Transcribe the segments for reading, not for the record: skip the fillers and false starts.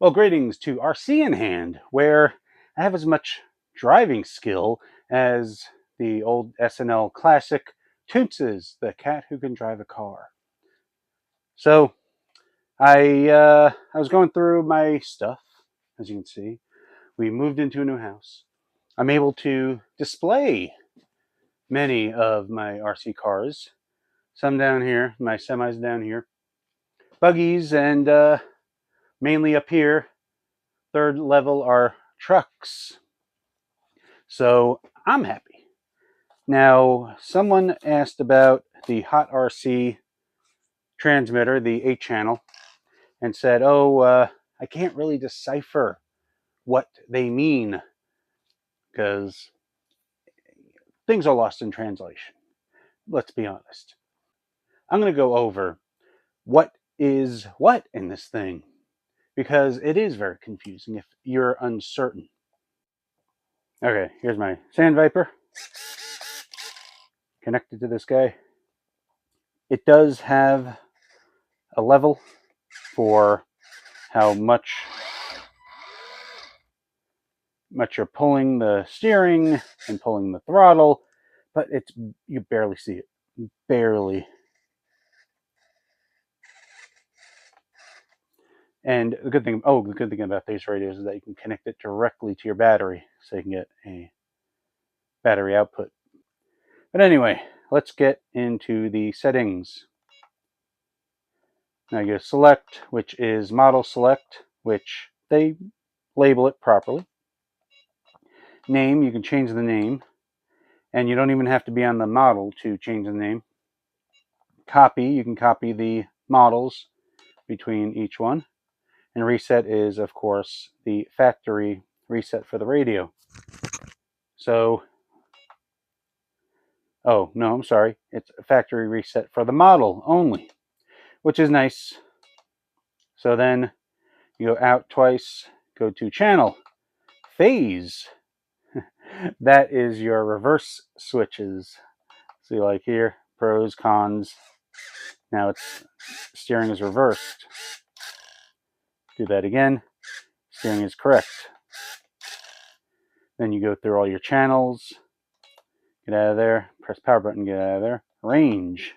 Well, greetings to RC in hand, where I have as much driving skill as the old SNL classic Toonces, the cat who can drive a car. So I was going through my stuff, as you can see. We moved into a new house. I'm able to display many of my RC cars. Some down here, my semis down here, buggies, and mainly up here, third level are trucks. So I'm happy. Now, someone asked about the HotRC transmitter, the 8 channel, and said, I can't really decipher what they mean because things are lost in translation. Let's be honest. I'm going to go over what is what in this thing because it is very confusing if you're uncertain. Okay, here's my Sand Viper connected to this guy. It does have a level for how much you're pulling the steering and pulling the throttle, but you barely see it. Barely. And the good thing about these radios is that you can connect it directly to your battery, so you can get a battery output. But anyway, let's get into the settings. Now you go select, which is model select, which they label it properly. Name, you can change the name, and you don't even have to be on the model to change the name. Copy, you can copy the models between each one. And reset is, of course, the factory reset for the radio. So, oh, no, I'm sorry. It's a factory reset for the model only, which is nice. So then you go out twice, go to channel, phase. That is your reverse switches. See, like here, pros, cons. Now it's steering is reversed. Do that again. Steering is correct. Then you go through all your channels. Get out of there. Press power button, get out of there. Range.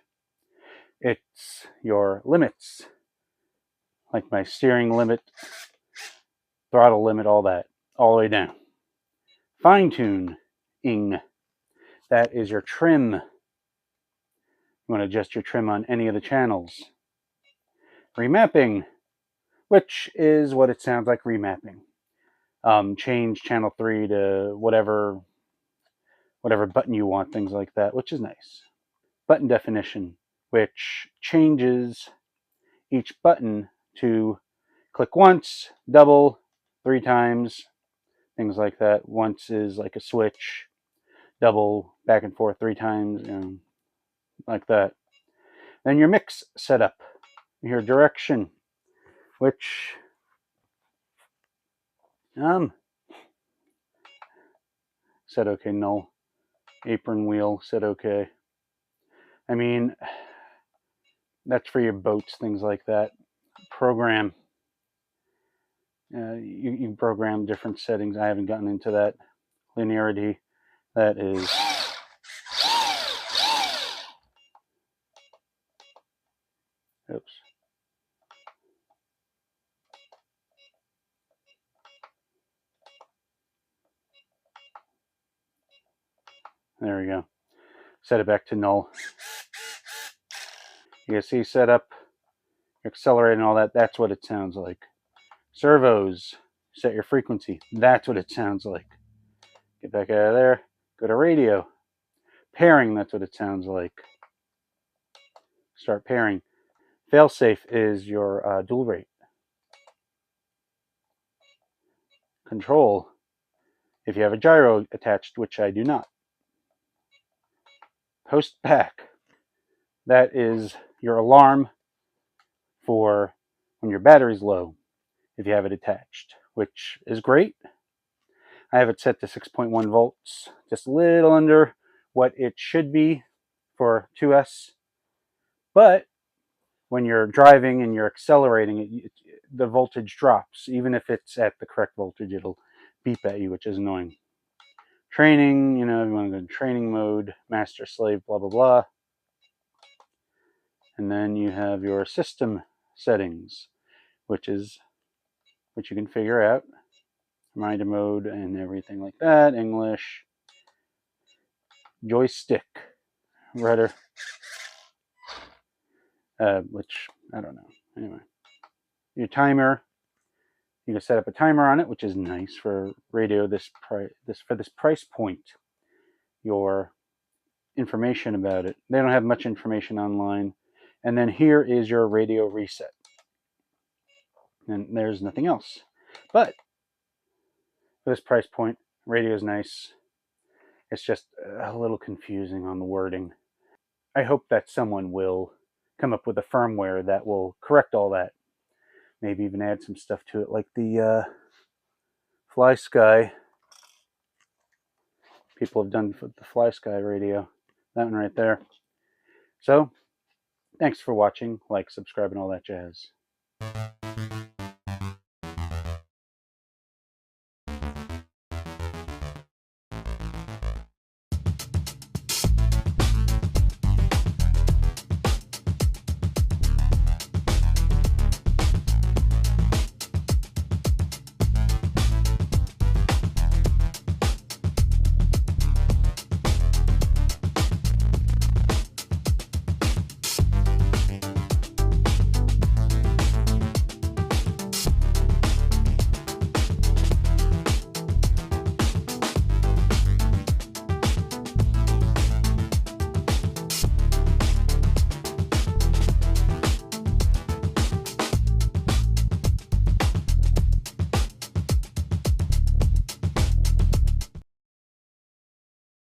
It's your limits. Like my steering limit, throttle limit, all that. All the way down. Fine tuning. That is your trim. You want to adjust your trim on any of the channels. Remapping, which is what it sounds like, remapping. Change channel 3 to whatever button you want, things like that, which is nice. Button definition, which changes each button to click once, double, 3 times, things like that. Once is like a switch, double, back and forth 3 times, like that. Then your mix setup, your direction, which said okay, null. Apron wheel, said okay. I mean, that's for your boats, things like that. Program. You program different settings. I haven't gotten into that. Linearity. That is. Oops. There we go. Set it back to null. You can see setup, accelerating, all that. That's what it sounds like. Servos. Set your frequency. That's what it sounds like. Get back out of there. Go to radio. Pairing. That's what it sounds like. Start pairing. Failsafe is your dual rate. Control. If you have a gyro attached, which I do not. Post back. That is your alarm for when your battery's low, if you have it attached, which is great. I have it set to 6.1 volts, just a little under what it should be for 2S. But when you're driving and you're accelerating, the voltage drops. Even if it's at the correct voltage, it'll beep at you, which is annoying. Training, you know, you want to go in training mode, master slave, blah, blah, blah. And then you have your system settings, which you can figure out. Reminder mode and everything like that. English. Joystick. Rudder. Which, I don't know. Anyway. Your timer. You can set up a timer on it, which is nice for radio for this price point. Your information about it. They don't have much information online. And then here is your radio reset. And there's nothing else. But for this price point, radio is nice. It's just a little confusing on the wording. I hope that someone will come up with a firmware that will correct all that. Maybe even add some stuff to it, like the Fly Sky. People have done for the Fly Sky radio. That one right there. So, thanks for watching. Like, subscribe, and all that jazz.